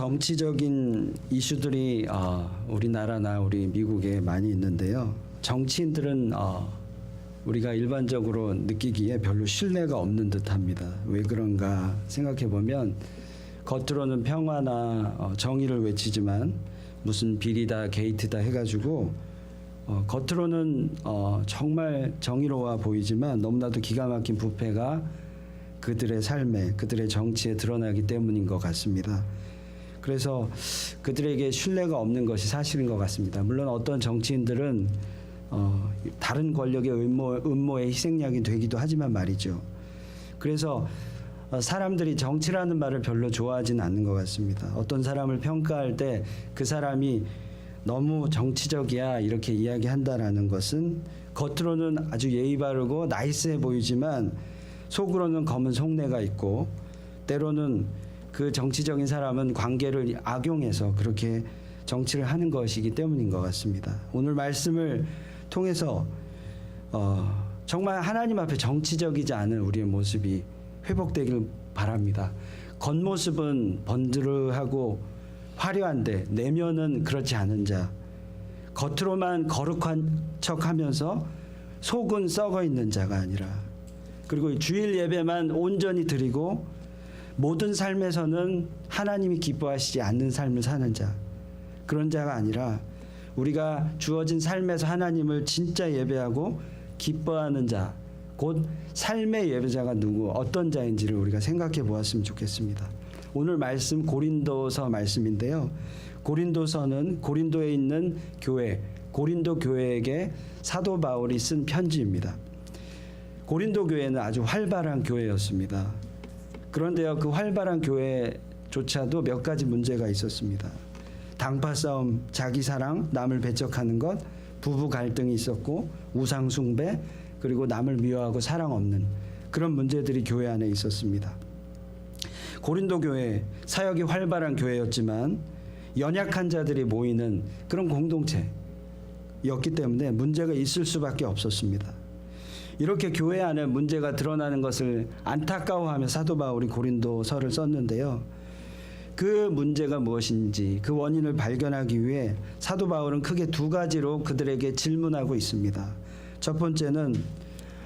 정치적인 이슈들이 우리나라나 우리 미국에 많이 있는데요. 정치인들은 우리가 일반적으로 느끼기에 별로 신뢰가 없는 듯합니다. 왜 그런가 생각해 보면 겉으로는 평화나 정의를 외치지만 무슨 비리다 게이트다 해가지고 겉으로는 정말 정의로워 보이지만 너무나도 기가 막힌 부패가 그들의 삶에, 그들의 정치에 드러나기 때문인 것 같습니다. 그래서 그들에게 신뢰가 없는 것이 사실인 것 같습니다. 물론 어떤 정치인들은 다른 권력의 음모의 희생양이 되기도 하지만 말이죠. 그래서 사람들이 정치라는 말을 별로 좋아하지는 않는 것 같습니다. 어떤 사람을 평가할 때 그 사람이 너무 정치적이야 이렇게 이야기한다라는 것은 겉으로는 아주 예의 바르고 나이스해 보이지만 속으로는 검은 속내가 있고 때로는 그 정치적인 사람은 관계를 악용해서 그렇게 정치를 하는 것이기 때문인 것 같습니다. 오늘 말씀을 통해서 정말 하나님 앞에 정치적이지 않은 우리의 모습이 회복되길 바랍니다. 겉모습은 번드르하고 화려한데 내면은 그렇지 않은 자, 겉으로만 거룩한 척하면서 속은 썩어 있는 자가 아니라, 그리고 주일 예배만 온전히 드리고 모든 삶에서는 하나님이 기뻐하시지 않는 삶을 사는 자, 그런 자가 아니라 우리가 주어진 삶에서 하나님을 진짜 예배하고 기뻐하는 자, 곧 삶의 예배자가 누구, 어떤 자인지를 우리가 생각해 보았으면 좋겠습니다. 오늘 말씀 고린도서 말씀인데요. 고린도서는 고린도에 있는 교회, 고린도 교회에게 사도 바울이 쓴 편지입니다. 고린도 교회는 아주 활발한 교회였습니다. 그런데요, 그 활발한 교회조차도 몇 가지 문제가 있었습니다. 당파 싸움, 자기 사랑, 남을 배척하는 것, 부부 갈등이 있었고 우상 숭배, 그리고 남을 미워하고 사랑 없는 그런 문제들이 교회 안에 있었습니다. 고린도 교회, 사역이 활발한 교회였지만 연약한 자들이 모이는 그런 공동체였기 때문에 문제가 있을 수밖에 없었습니다. 이렇게 교회 안에 문제가 드러나는 것을 안타까워하며 사도 바울이 고린도서를 썼는데요. 그 문제가 무엇인지 그 원인을 발견하기 위해 사도 바울은 크게 두 가지로 그들에게 질문하고 있습니다. 첫 번째는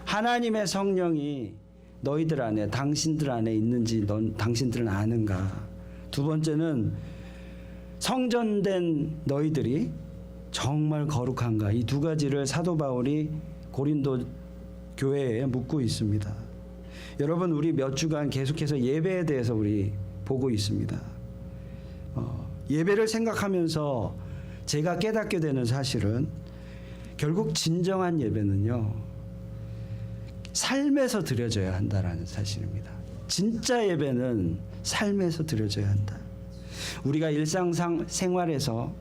하나님의 성령이 너희들 안에, 당신들 안에 있는지 당신들은 아는가? 두 번째는 성전된 너희들이 정말 거룩한가? 이 두 가지를 사도 바울이 고린도 교회에 묻고 있습니다. 여러분, 우리 몇 주간 계속해서 예배에 대해서 우리 보고 있습니다. 예배를 생각하면서 제가 깨닫게 되는 사실은 결국 진정한 예배는요, 삶에서 드려져야 한다라는 사실입니다. 진짜 예배는 삶에서 드려져야 한다. 우리가 일상생활에서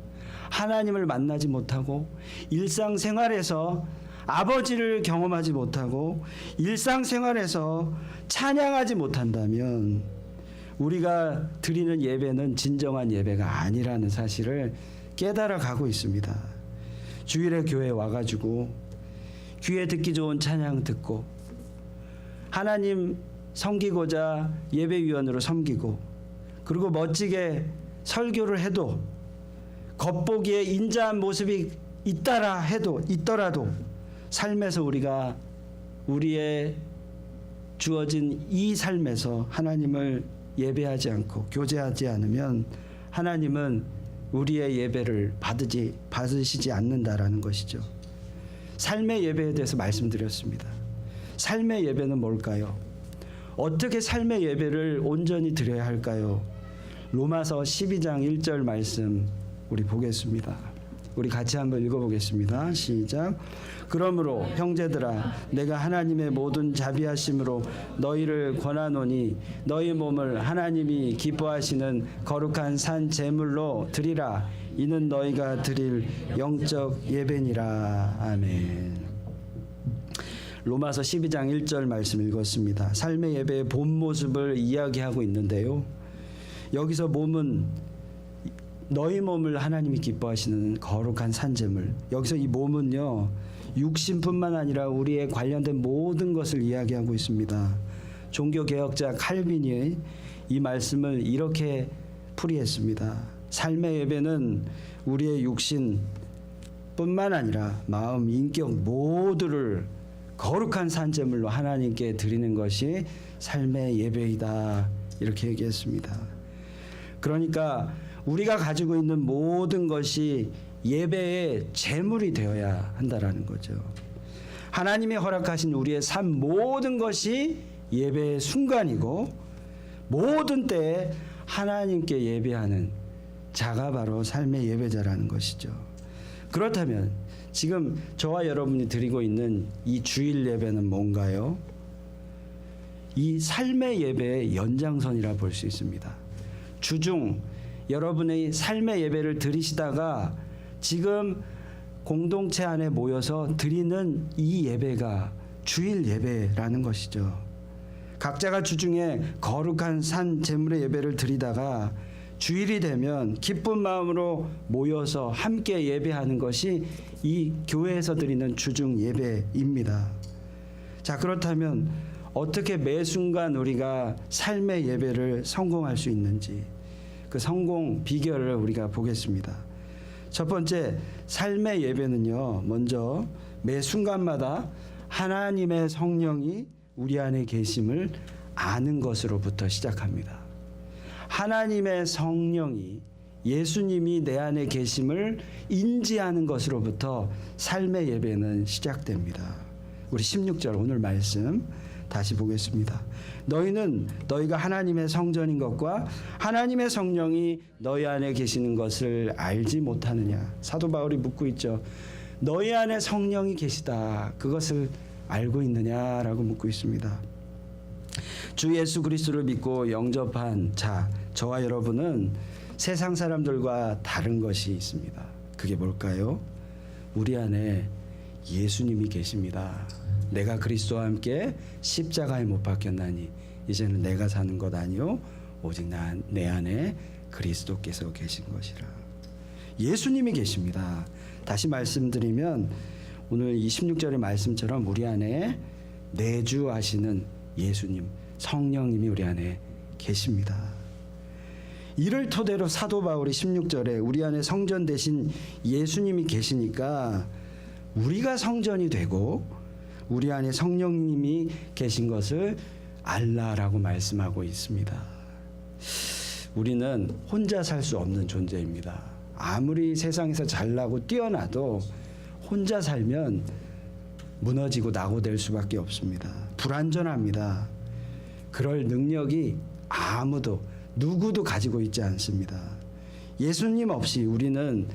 하나님을 만나지 못하고 일상생활에서 아버지를 경험하지 못하고 일상생활에서 찬양하지 못한다면 우리가 드리는 예배는 진정한 예배가 아니라는 사실을 깨달아 가고 있습니다. 주일에 교회에 와가지고 귀에 듣기 좋은 찬양 듣고 하나님 섬기고자 예배위원으로 섬기고 그리고 멋지게 설교를 해도 겉보기에 인자한 모습이 있더라도 삶에서 우리가 우리의 주어진 이 삶에서 하나님을 예배하지 않고 교제하지 않으면 하나님은 우리의 예배를 받으시지 않는다라는 것이죠. 삶의 예배에 대해서 말씀드렸습니다. 삶의 예배는 뭘까요? 어떻게 삶의 예배를 온전히 드려야 할까요? 로마서 12장 1절 말씀 우리 보겠습니다. 우리 같이 한번 읽어보겠습니다. 시작. 그러므로 형제들아, 내가 하나님의 모든 자비하심으로 너희를 권하노니 너희 몸을 하나님이 기뻐하시는 거룩한 산 제물로 드리라. 이는 너희가 드릴 영적 예배니라. 아멘. 로마서 12장 1절 말씀 읽었습니다. 삶의 예배의 본 모습을 이야기하고 있는데요. 여기서 몸은 너희 몸을 하나님이 기뻐하시는 거룩한 산제물. 여기서 이 몸은요, 육신뿐만 아니라 우리의 관련된 모든 것을 이야기하고 있습니다. 종교개혁자 칼빈이 이 말씀을 이렇게 풀이했습니다. 삶의 예배는 우리의 육신 뿐만 아니라 마음, 인격 모두를 거룩한 산제물로 하나님께 드리는 것이 삶의 예배이다, 이렇게 얘기했습니다. 그러니까 우리가 가지고 있는 모든 것이 예배의 제물이 되어야 한다라는 거죠. 하나님이 허락하신 우리의 삶 모든 것이 예배의 순간이고, 모든 때에 하나님께 예배하는 자가 바로 삶의 예배자라는 것이죠. 그렇다면 지금 저와 여러분이 드리고 있는 이 주일 예배는 뭔가요? 이 삶의 예배의 연장선이라 볼 수 있습니다. 주중 여러분의 삶의 예배를 드리시다가 지금 공동체 안에 모여서 드리는 이 예배가 주일 예배라는 것이죠. 각자가 주중에 거룩한 산 제물의 예배를 드리다가 주일이 되면 기쁜 마음으로 모여서 함께 예배하는 것이 이 교회에서 드리는 주중 예배입니다. 자, 그렇다면 어떻게 매 순간 우리가 삶의 예배를 성공할 수 있는지, 그 성공 비결을 우리가 보겠습니다. 첫 번째, 삶의 예배는요, 먼저 매 순간마다 하나님의 성령이 우리 안에 계심을 아는 것으로부터 시작합니다. 하나님의 성령이, 예수님이 내 안에 계심을 인지하는 것으로부터 삶의 예배는 시작됩니다. 우리 16절 오늘 말씀 다시 보겠습니다. 너희는 너희가 하나님의 성전인 것과 하나님의 성령이 너희 안에 계시는 것을 알지 못하느냐. 사도 바울이 묻고 있죠. 너희 안에 성령이 계시다, 그것을 알고 있느냐라고 묻고 있습니다. 주 예수 그리스도를 믿고 영접한 자, 저와 여러분은 세상 사람들과 다른 것이 있습니다. 그게 뭘까요? 우리 안에 예수님이 계십니다. 내가 그리스도와 함께 십자가에 못 박혔나니 이제는 내가 사는 것 아니요 오직 내 안에 그리스도께서 계신 것이라. 예수님이 계십니다. 다시 말씀드리면 오늘 이 16절의 말씀처럼 우리 안에 내주하시는 예수님, 성령님이 우리 안에 계십니다. 이를 토대로 사도 바울이 16절에 우리 안에 성전 대신 예수님이 계시니까 우리가 성전이 되고 우리 안에 성령님이 계신 것을 알라라고 말씀하고 있습니다. 우리는 혼자 살 수 없는 존재입니다. 아무리 세상에서 잘나고 뛰어나도 혼자 살면 무너지고 낙오될 수밖에 없습니다. 불완전합니다. 그럴 능력이 누구도 가지고 있지 않습니다. 예수님 없이 우리는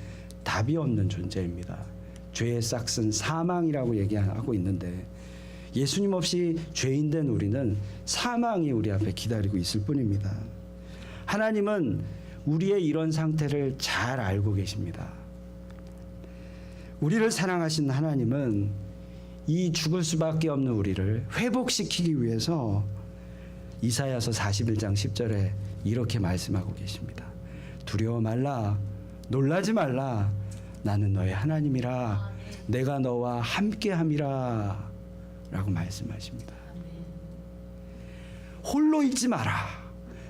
답이 없는 존재입니다. 죄의 싹은 사망이라고 얘기하고 있는데 예수님 없이 죄인된 우리는 사망이 우리 앞에 기다리고 있을 뿐입니다. 하나님은 우리의 이런 상태를 잘 알고 계십니다. 우리를 사랑하신 하나님은 이 죽을 수밖에 없는 우리를 회복시키기 위해서 이사야서 41장 10절에 이렇게 말씀하고 계십니다. 두려워 말라, 놀라지 말라, 나는 너의 하나님이라, 내가 너와 함께함이라 라고 말씀하십니다. 홀로 있지 마라,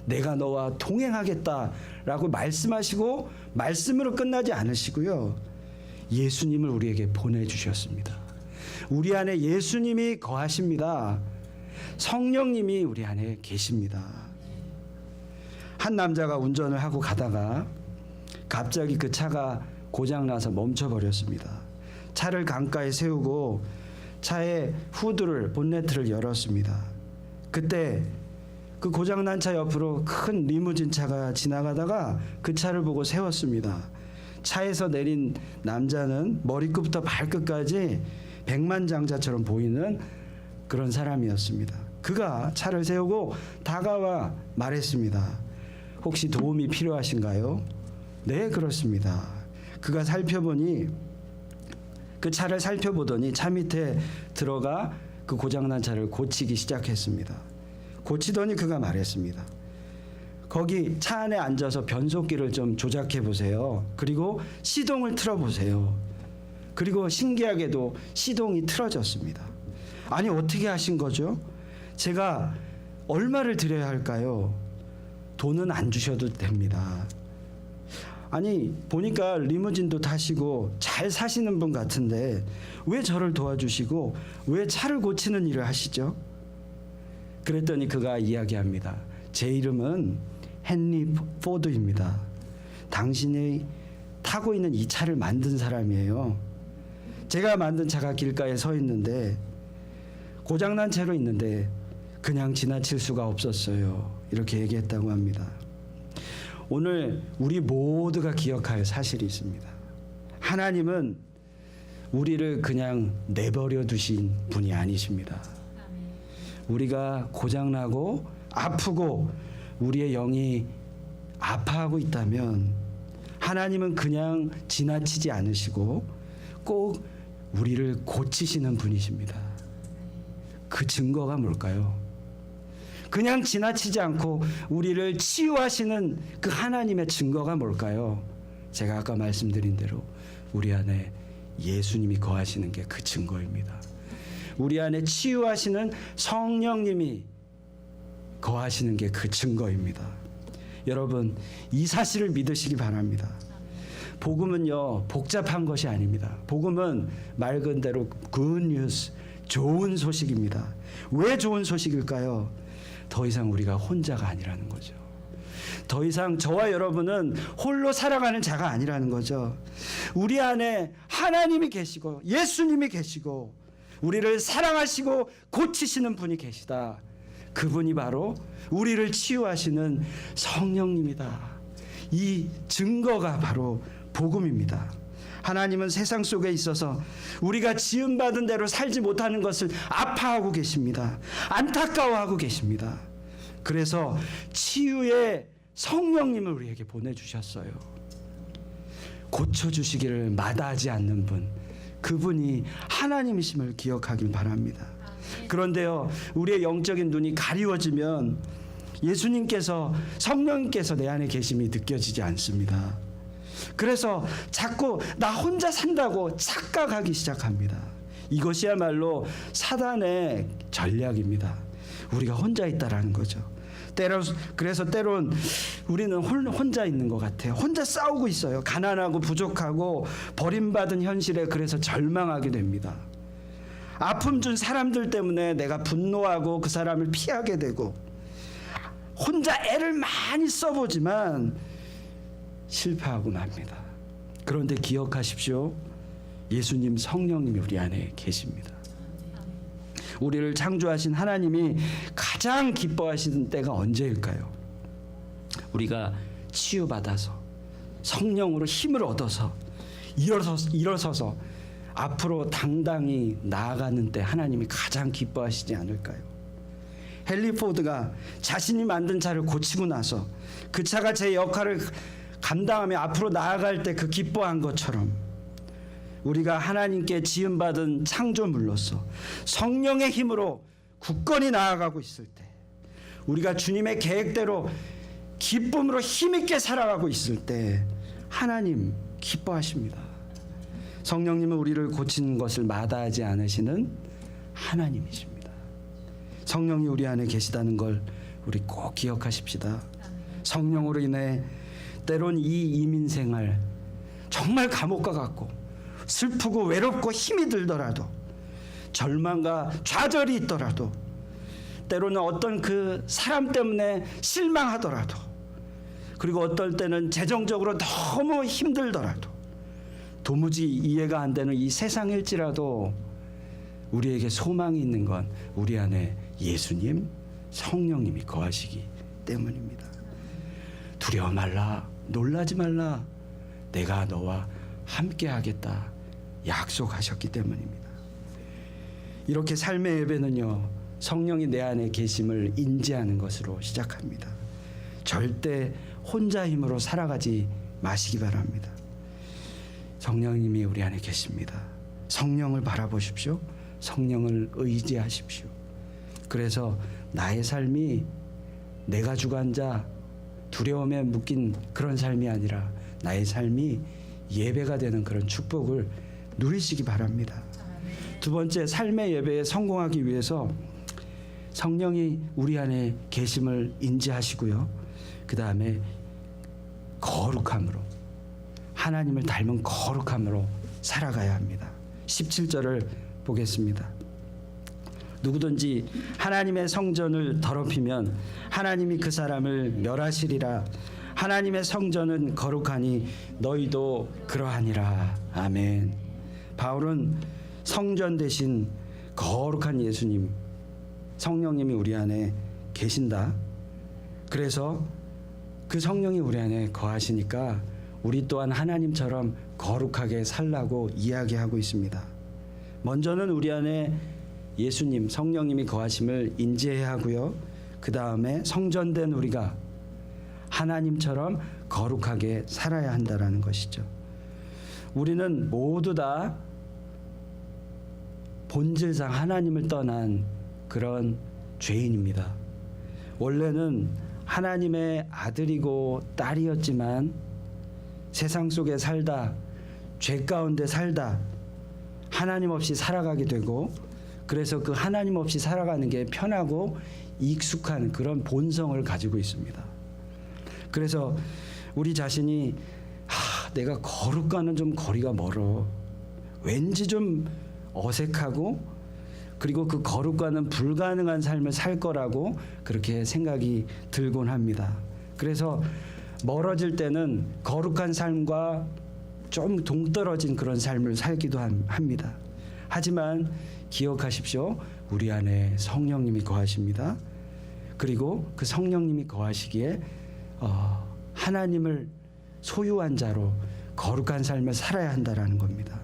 내가 너와 동행하겠다 라고 말씀하시고 말씀으로 끝나지 않으시고요, 예수님을 우리에게 보내주셨습니다. 우리 안에 예수님이 거하십니다. 성령님이 우리 안에 계십니다. 한 남자가 운전을 하고 가다가 갑자기 그 차가 고장나서 멈춰버렸습니다. 차를 강가에 세우고 차의 후드를, 본네트를 열었습니다. 그때 그 고장난 차 옆으로 큰 리무진 차가 지나가다가 그 차를 보고 세웠습니다. 차에서 내린 남자는 머리끝부터 발끝까지 백만장자처럼 보이는 그런 사람이었습니다. 그가 차를 세우고 다가와 말했습니다. 혹시 도움이 필요하신가요? 네, 그렇습니다. 그가 그 차를 살펴보더니 차 밑에 들어가 그 고장난 차를 고치기 시작했습니다. 고치더니 그가 말했습니다. 거기 차 안에 앉아서 변속기를 좀 조작해 보세요. 그리고 시동을 틀어 보세요. 그리고 신기하게도 시동이 틀어졌습니다. 아니, 어떻게 하신 거죠? 제가 얼마를 드려야 할까요? 돈은 안 주셔도 됩니다. 아니 보니까 리무진도 타시고 잘 사시는 분 같은데 왜 저를 도와주시고 왜 차를 고치는 일을 하시죠? 그랬더니 그가 이야기합니다. 제 이름은 헨리 포드입니다. 당신이 타고 있는 이 차를 만든 사람이에요. 제가 만든 차가 길가에 서 있는데 고장난 채로 있는데 그냥 지나칠 수가 없었어요. 이렇게 얘기했다고 합니다. 오늘 우리 모두가 기억할 사실이 있습니다. 하나님은 우리를 그냥 내버려 두신 분이 아니십니다. 우리가 고장나고 아프고 우리의 영이 아파하고 있다면 하나님은 그냥 지나치지 않으시고 꼭 우리를 고치시는 분이십니다. 그 증거가 뭘까요? 그냥 지나치지 않고 우리를 치유하시는 그 하나님의 증거가 뭘까요? 제가 아까 말씀드린 대로 우리 안에 예수님이 거하시는 게 그 증거입니다. 우리 안에 치유하시는 성령님이 거하시는 게 그 증거입니다. 여러분, 이 사실을 믿으시기 바랍니다. 복음은요, 복잡한 것이 아닙니다. 복음은 말 그대로 good news, 좋은 소식입니다. 왜 좋은 소식일까요? 더 이상 우리가 혼자가 아니라는 거죠. 더 이상 저와 여러분은 홀로 살아가는 자가 아니라는 거죠. 우리 안에 하나님이 계시고 예수님이 계시고 우리를 사랑하시고 고치시는 분이 계시다. 그분이 바로 우리를 치유하시는 성령님이다. 이 증거가 바로 복음입니다. 하나님은 세상 속에 있어서 우리가 지음받은 대로 살지 못하는 것을 아파하고 계십니다. 안타까워하고 계십니다. 그래서 치유의 성령님을 우리에게 보내주셨어요. 고쳐주시기를 마다하지 않는 분, 그분이 하나님이심을 기억하길 바랍니다. 그런데요, 우리의 영적인 눈이 가리워지면 예수님께서, 성령님께서 내 안에 계심이 느껴지지 않습니다. 그래서 자꾸 나 혼자 산다고 착각하기 시작합니다. 이것이야말로 사단의 전략입니다. 우리가 혼자 있다라는 거죠. 그래서 때론 우리는 혼자 있는 것 같아요. 혼자 싸우고 있어요. 가난하고 부족하고 버림받은 현실에 그래서 절망하게 됩니다. 아픔 준 사람들 때문에 내가 분노하고 그 사람을 피하게 되고 혼자 애를 많이 써보지만 실패하고 맙니다. 그런데 기억하십시오. 예수님 성령님이 우리 안에 계십니다. 우리를 창조하신 하나님이 가장 기뻐하시는 때가 언제일까요? 우리가 치유받아서 성령으로 힘을 얻어서 일어서서 앞으로 당당히 나아가는 때 하나님이 가장 기뻐하시지 않을까요? 헨리 포드가 자신이 만든 차를 고치고 나서 그 차가 제 역할을 감당하며 앞으로 나아갈 때 그 기뻐한 것처럼 우리가 하나님께 지음받은 창조물로서 성령의 힘으로 굳건히 나아가고 있을 때 우리가 주님의 계획대로 기쁨으로 힘있게 살아가고 있을 때 하나님 기뻐하십니다. 성령님은 우리를 고치는 것을 마다하지 않으시는 하나님이십니다. 성령이 우리 안에 계시다는 걸 우리 꼭 기억하십시다. 성령으로 인해 때론 이 이민생활 정말 감옥과 같고 슬프고 외롭고 힘이 들더라도 절망과 좌절이 있더라도 때로는 어떤 그 사람 때문에 실망하더라도 그리고 어떨 때는 재정적으로 너무 힘들더라도 도무지 이해가 안 되는 이 세상일지라도 우리에게 소망이 있는 건 우리 안에 예수님, 성령님이 거하시기 때문입니다. 두려워 말라, 놀라지 말라, 내가 너와 함께 하겠다 약속하셨기 때문입니다. 이렇게 삶의 예배는요, 성령이 내 안에 계심을 인지하는 것으로 시작합니다. 절대 혼자 힘으로 살아가지 마시기 바랍니다. 성령님이 우리 안에 계십니다. 성령을 바라보십시오. 성령을 의지하십시오. 그래서 나의 삶이 내가 주관자 두려움에 묶인 그런 삶이 아니라 나의 삶이 예배가 되는 그런 축복을 누리시기 바랍니다. 두 번째, 삶의 예배에 성공하기 위해서 성령이 우리 안에 계심을 인지하시고요. 그 다음에 거룩함으로, 하나님을 닮은 거룩함으로 살아가야 합니다. 17절을 보겠습니다. 누구든지 하나님의 성전을 더럽히면 하나님이 그 사람을 멸하시리라. 하나님의 성전은 거룩하니 너희도 그러하니라. 아멘. 바울은 성전 대신 거룩한 예수님, 성령님이 우리 안에 계신다. 그래서 그 성령이 우리 안에 거하시니까 우리 또한 하나님처럼 거룩하게 살라고 이야기하고 있습니다. 먼저는 우리 안에 예수님, 성령님이 거하심을 인지해야 하고요. 그 다음에 성전된 우리가 하나님처럼 거룩하게 살아야 한다라는 것이죠. 우리는 모두 다 본질상 하나님을 떠난 그런 죄인입니다. 원래는 하나님의 아들이고 딸이었지만 세상 속에 살다, 죄 가운데 살다 하나님 없이 살아가게 되고, 그래서 그 하나님 없이 살아가는 게 편하고 익숙한 그런 본성을 가지고 있습니다. 그래서 우리 자신이 내가 거룩과는 좀 거리가 멀어, 왠지 좀 어색하고, 그리고 그 거룩과는 불가능한 삶을 살 거라고 그렇게 생각이 들곤 합니다. 그래서 멀어질 때는 거룩한 삶과 좀 동떨어진 그런 삶을 살기도 합니다. 하지만 기억하십시오. 우리 안에 성령님이 거하십니다. 그리고 그 성령님이 거하시기에 하나님을 소유한 자로 거룩한 삶을 살아야 한다라는 겁니다.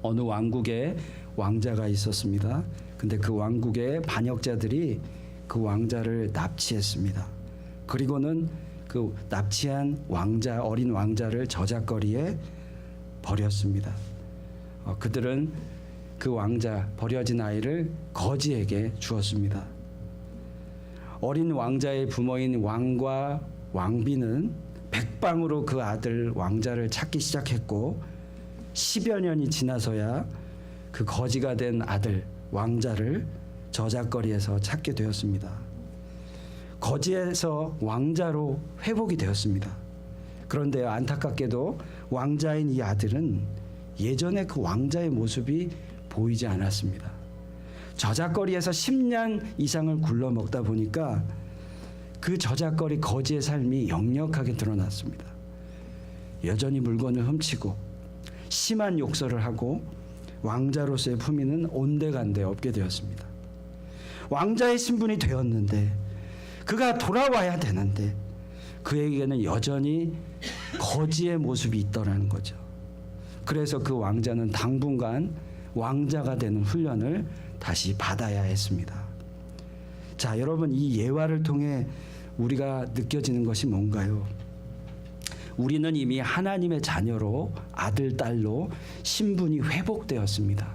어느 왕국에 왕자가 있었습니다. 근데 그 왕국의 반역자들이 그 왕자를 납치했습니다. 그리고는 그 납치한 왕자, 어린 왕자를 저잣거리에 버렸습니다. 그들은 그 왕자, 버려진 아이를 거지에게 주었습니다. 어린 왕자의 부모인 왕과 왕비는 백방으로 그 아들 왕자를 찾기 시작했고 10여 년이 지나서야 그 거지가 된 아들 왕자를 저잣거리에서 찾게 되었습니다. 거지에서 왕자로 회복이 되었습니다. 그런데 안타깝게도 왕자인 이 아들은 예전에 그 왕자의 모습이 보이지 않았습니다. 저잣거리에서 10년 이상을 굴러먹다 보니까 그 저잣거리 거지의 삶이 역력하게 드러났습니다. 여전히 물건을 훔치고 심한 욕설을 하고 왕자로서의 품위는 온데간데 없게 되었습니다. 왕자의 신분이 되었는데, 그가 돌아와야 되는데 그에게는 여전히 거지의 모습이 있더라는 거죠. 그래서 그 왕자는 당분간 왕자가 되는 훈련을 다시 받아야 했습니다. 자, 여러분, 이 예화를 통해 우리가 느껴지는 것이 뭔가요? 우리는 이미 하나님의 자녀로, 아들, 딸로 신분이 회복되었습니다.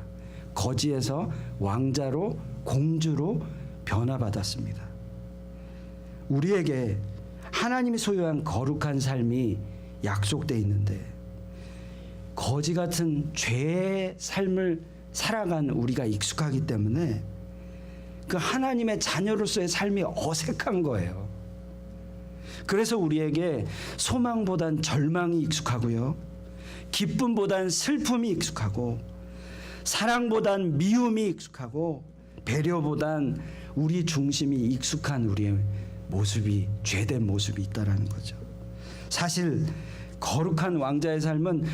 거지에서 왕자로, 공주로 변화받았습니다. 우리에게 하나님이 소유한 거룩한 삶이 약속되어 있는데, 거지 같은 죄의 삶을 살아간 우리가 익숙하기 때문에 그 하나님의 자녀로서의 삶이 어색한 거예요. 그래서 우리에게 소망보단 절망이 익숙하고요, 기쁨보단 슬픔이 익숙하고, 사랑보단 미움이 익숙하고, 배려보단 우리 중심이 익숙한 우리의 모습이, 죄된 모습이 있다라는 거죠. 사실 거룩한 왕자의 삶은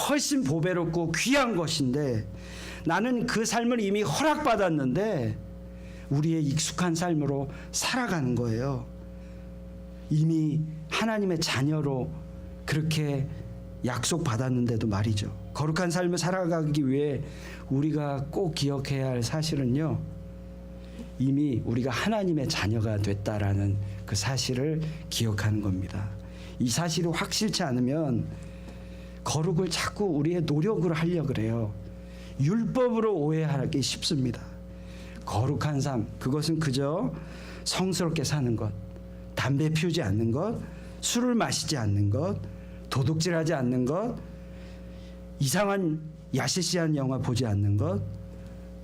훨씬 보배롭고 귀한 것인데, 나는 그 삶을 이미 허락받았는데 우리의 익숙한 삶으로 살아가는 거예요. 이미 하나님의 자녀로 그렇게 약속받았는데도 말이죠. 거룩한 삶을 살아가기 위해 우리가 꼭 기억해야 할 사실은요, 이미 우리가 하나님의 자녀가 됐다라는 그 사실을 기억하는 겁니다. 이 사실이 확실치 않으면 거룩을 자꾸 우리의 노력으로 하려고 그래요. 율법으로 오해하기 쉽습니다. 거룩한 삶, 그것은 그저 성스럽게 사는 것, 담배 피우지 않는 것, 술을 마시지 않는 것, 도둑질하지 않는 것, 이상한 야시시한 영화 보지 않는 것,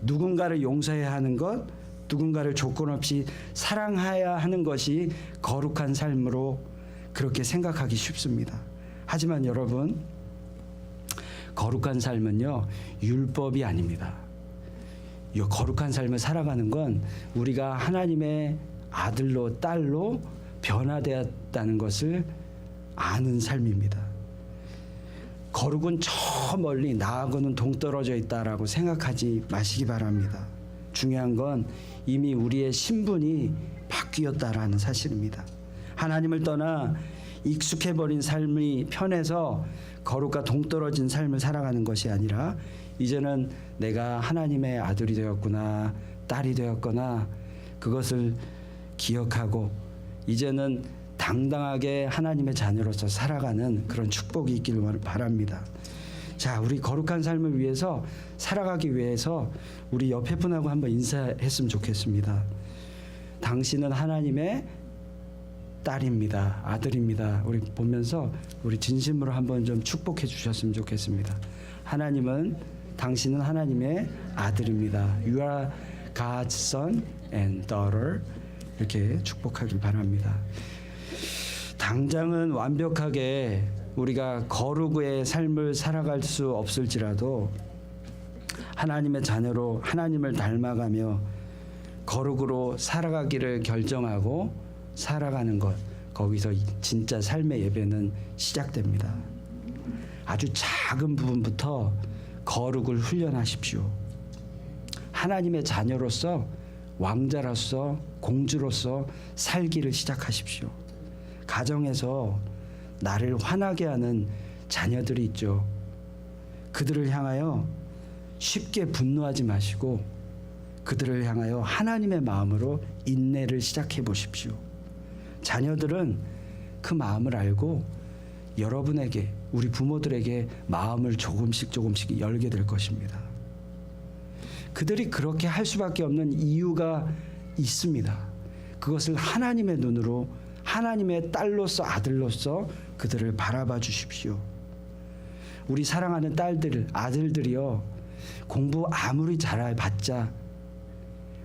누군가를 용서해야 하는 것, 누군가를 조건 없이 사랑해야 하는 것이 거룩한 삶으로 그렇게 생각하기 쉽습니다. 하지만 여러분, 거룩한 삶은요, 율법이 아닙니다. 이 거룩한 삶을 살아가는 건 우리가 하나님의 아들로 딸로 변화되었다는 것을 아는 삶입니다. 거룩은 저 멀리 나하고는 동떨어져 있다라고 생각하지 마시기 바랍니다. 중요한 건 이미 우리의 신분이 바뀌었다라는 사실입니다. 하나님을 떠나 익숙해버린 삶이 편해서 거룩과 동떨어진 삶을 살아가는 것이 아니라 이제는 내가 하나님의 아들이 되었구나, 딸이 되었거나 그것을 기억하고 이제는 당당하게 하나님의 자녀로서 살아가는 그런 축복이 있기를 바랍니다. 자, 우리 거룩한 삶을 위해서 살아가기 위해서 우리 옆에 분하고 한번 인사했으면 좋겠습니다. 당신은 하나님의 딸입니다. 아들입니다. 우리 보면서 우리 진심으로 한번 좀 축복해 주셨으면 좋겠습니다. 당신은 하나님의 아들입니다. You are God's son and daughter. 이렇게 축복하길 바랍니다. 당장은 완벽하게 우리가 거룩의 삶을 살아갈 수 없을지라도 하나님의 자녀로 하나님을 닮아가며 거룩으로 살아가기를 결정하고 살아가는 것, 거기서 진짜 삶의 예배는 시작됩니다. 아주 작은 부분부터 거룩을 훈련하십시오. 하나님의 자녀로서 왕자로서 공주로서 살기를 시작하십시오. 가정에서 나를 화나게 하는 자녀들이 있죠. 그들을 향하여 쉽게 분노하지 마시고 그들을 향하여 하나님의 마음으로 인내를 시작해 보십시오. 자녀들은 그 마음을 알고 여러분에게, 우리 부모들에게 마음을 조금씩 열게 될 것입니다. 그들이 그렇게 할 수밖에 없는 이유가 있습니다. 그것을 하나님의 눈으로, 하나님의 딸로서 아들로서 그들을 바라봐 주십시오. 우리 사랑하는 아들들이요, 공부 아무리 잘해봤자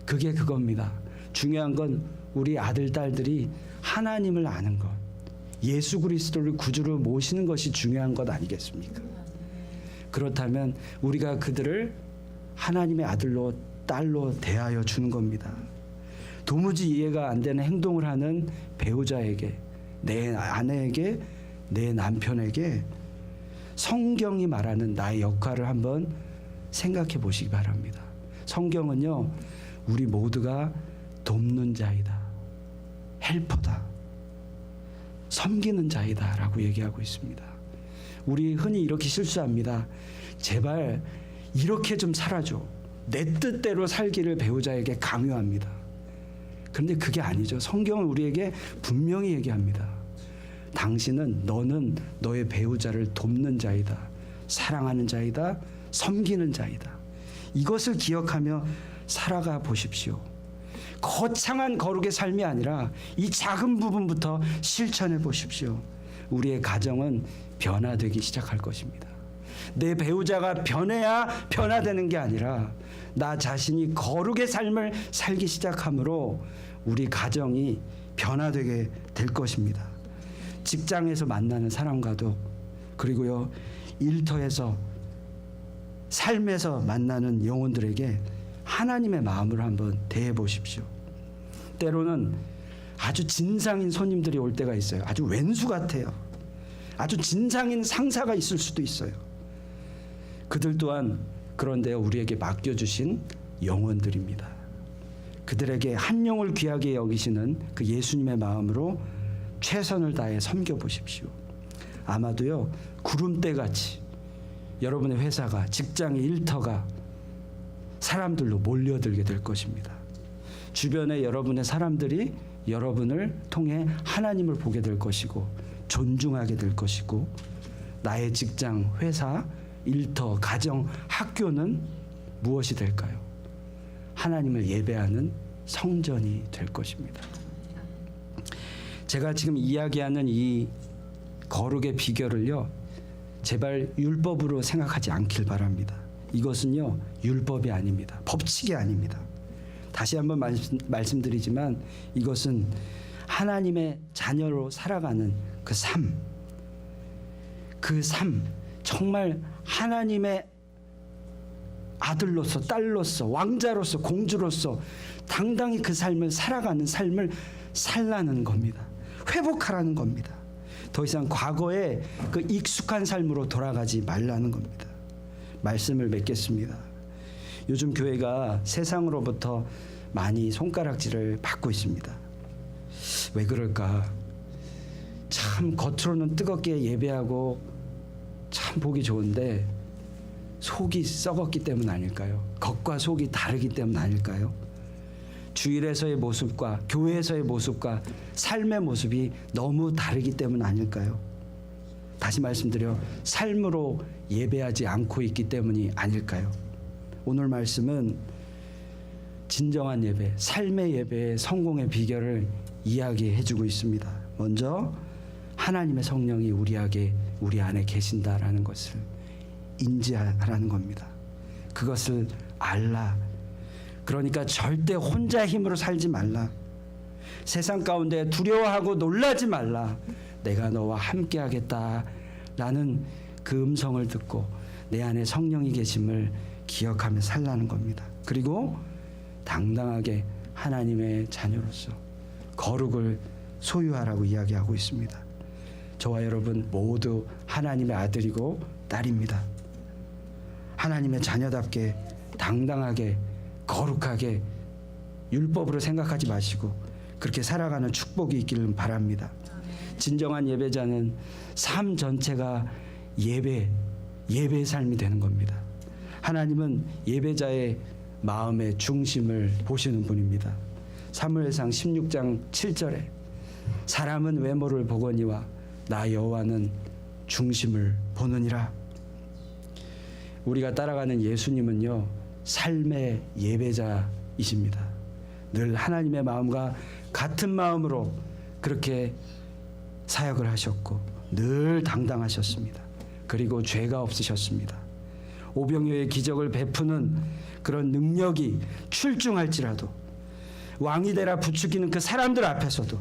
그게 그겁니다. 중요한 건 우리 아들, 딸들이 하나님을 아는 것, 예수 그리스도를 구주로 모시는 것이 중요한 것 아니겠습니까? 그렇다면 우리가 그들을 하나님의 아들로, 딸로 대하여 주는 겁니다. 도무지 이해가 안 되는 행동을 하는 배우자에게, 내 아내에게, 내 남편에게 성경이 말하는 나의 역할을 한번 생각해 보시기 바랍니다. 성경은요, 우리 모두가 돕는 자이다, 헬퍼다, 섬기는 자이다 라고 얘기하고 있습니다. 우리 흔히 이렇게 실수합니다. 제발 이렇게 좀 살아줘, 내 뜻대로 살기를 배우자에게 강요합니다. 그런데 그게 아니죠. 성경은 우리에게 분명히 얘기합니다. 너는 너의 배우자를 돕는 자이다, 사랑하는 자이다, 섬기는 자이다. 이것을 기억하며 살아가 보십시오. 거창한 거룩의 삶이 아니라 이 작은 부분부터 실천해 보십시오. 우리의 가정은 변화되기 시작할 것입니다. 내 배우자가 변해야 변화되는 게 아니라 나 자신이 거룩의 삶을 살기 시작하므로 우리 가정이 변화되게 될 것입니다. 직장에서 만나는 사람과도, 그리고요, 일터에서, 삶에서 만나는 영혼들에게 하나님의 마음을 한번 대해 보십시오. 때로는 아주 진상인 손님들이 올 때가 있어요. 아주 왼수 같아요. 아주 진상인 상사가 있을 수도 있어요. 그들 또한 그런데 우리에게 맡겨주신 영혼들입니다. 그들에게 한 영을 귀하게 여기시는 그 예수님의 마음으로 최선을 다해 섬겨보십시오. 아마도요, 구름대같이 여러분의 회사가, 직장의 일터가 사람들로 몰려들게 될 것입니다. 주변에 여러분의 사람들이 여러분을 통해 하나님을 보게 될 것이고 존중하게 될 것이고, 나의 직장, 회사, 일터, 가정, 학교는 무엇이 될까요? 하나님을 예배하는 성전이 될 것입니다. 제가 지금 이야기하는 이 거룩의 비결을요, 제발 율법으로 생각하지 않길 바랍니다. 이것은요, 율법이 아닙니다. 법칙이 아닙니다. 다시 한번 말씀드리지만 이것은 하나님의 자녀로 살아가는 그 삶, 정말 하나님의 아들로서, 딸로서, 왕자로서, 공주로서 당당히 그 삶을 살아가는 삶을 살라는 겁니다. 회복하라는 겁니다. 더 이상 과거의 그 익숙한 삶으로 돌아가지 말라는 겁니다. 말씀을 맺겠습니다. 요즘 교회가 세상으로부터 많이 손가락질을 받고 있습니다. 왜 그럴까? 참 겉으로는 뜨겁게 예배하고 참 보기 좋은데 속이 썩었기 때문 아닐까요? 겉과 속이 다르기 때문 아닐까요? 주일에서의 모습과 교회에서의 모습과 삶의 모습이 너무 다르기 때문 아닐까요? 다시 말씀드려 삶으로 예배하지 않고 있기 때문이 아닐까요? 오늘 말씀은 진정한 예배, 삶의 예배의 성공의 비결을 이야기해주고 있습니다. 먼저 하나님의 성령이 우리 안에 계신다라는 것을 인지하라는 겁니다. 그것을 알라. 그러니까 절대 혼자 힘으로 살지 말라. 세상 가운데 두려워하고 놀라지 말라. 내가 너와 함께 하겠다라는 그 음성을 듣고 내 안에 성령이 계심을 기억하며 살라는 겁니다. 그리고 당당하게 하나님의 자녀로서 거룩을 소유하라고 이야기하고 있습니다. 저와 여러분 모두 하나님의 아들이고 딸입니다. 하나님의 자녀답게 당당하게 거룩하게 율법으로 생각하지 마시고 그렇게 살아가는 축복이 있기를 바랍니다. 진정한 예배자는 삶 전체가 예배의 삶이 되는 겁니다. 하나님은 예배자의 마음의 중심을 보시는 분입니다. 사무엘상 16장 7절에 사람은 외모를 보거니와 나 여호와는 중심을 보느니라. 우리가 따라가는 예수님은요 삶의 예배자이십니다. 늘 하나님의 마음과 같은 마음으로 그렇게 사역을 하셨고 늘 당당하셨습니다. 그리고 죄가 없으셨습니다. 오병이어의 기적을 베푸는 그런 능력이 출중할지라도 왕이 되라 부추기는 그 사람들 앞에서도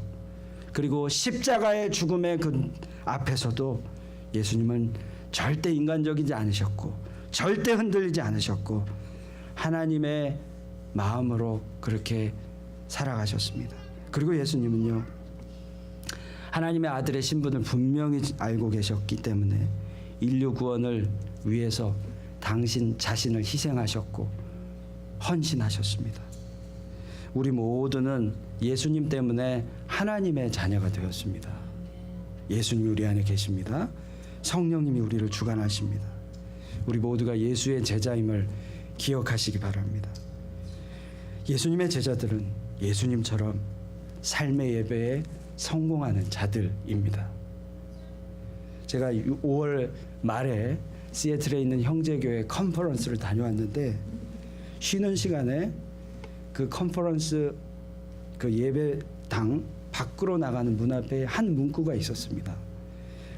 그리고 십자가의 죽음의 그 앞에서도 예수님은 절대 인간적이지 않으셨고 절대 흔들리지 않으셨고 하나님의 마음으로 그렇게 살아가셨습니다. 그리고 예수님은요 하나님의 아들의 신분을 분명히 알고 계셨기 때문에 인류 구원을 위해서 당신 자신을 희생하셨고 헌신하셨습니다. 우리 모두는 예수님 때문에 하나님의 자녀가 되었습니다. 예수님이 우리 안에 계십니다. 성령님이 우리를 주관하십니다. 우리 모두가 예수의 제자임을 기억하시기 바랍니다. 예수님의 제자들은 예수님처럼 삶의 예배에 성공하는 자들입니다. 제가 5월 말에 시애틀에 있는 형제교회 컨퍼런스를 다녀왔는데 쉬는 시간에 그 컨퍼런스 그 예배당 밖으로 나가는 문 앞에 한 문구가 있었습니다.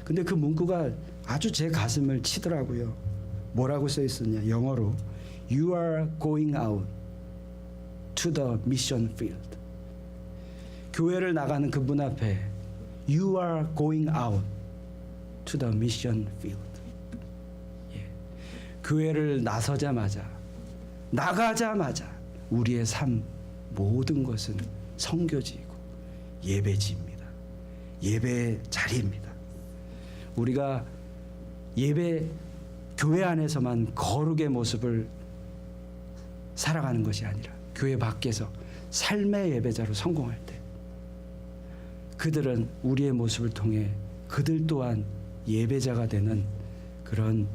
근데 그 문구가 아주 제 가슴을 치더라고요. 뭐라고 써 있었냐? 영어로 You are going out to the mission field. 교회를 나가는 그 문 앞에 You are going out to the mission field. 예. 교회를 나가자마자 우리의 삶 모든 것은 선교지이고 예배지입니다. 예배의 자리입니다. 우리가 교회 안에서만 거룩의 모습을 살아가는 것이 아니라 교회 밖에서 삶의 예배자로 성공할 때 그들은 우리의 모습을 통해 그들 또한 예배자가 되는 그런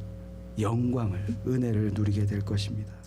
영광을, 은혜를 누리게 될 것입니다.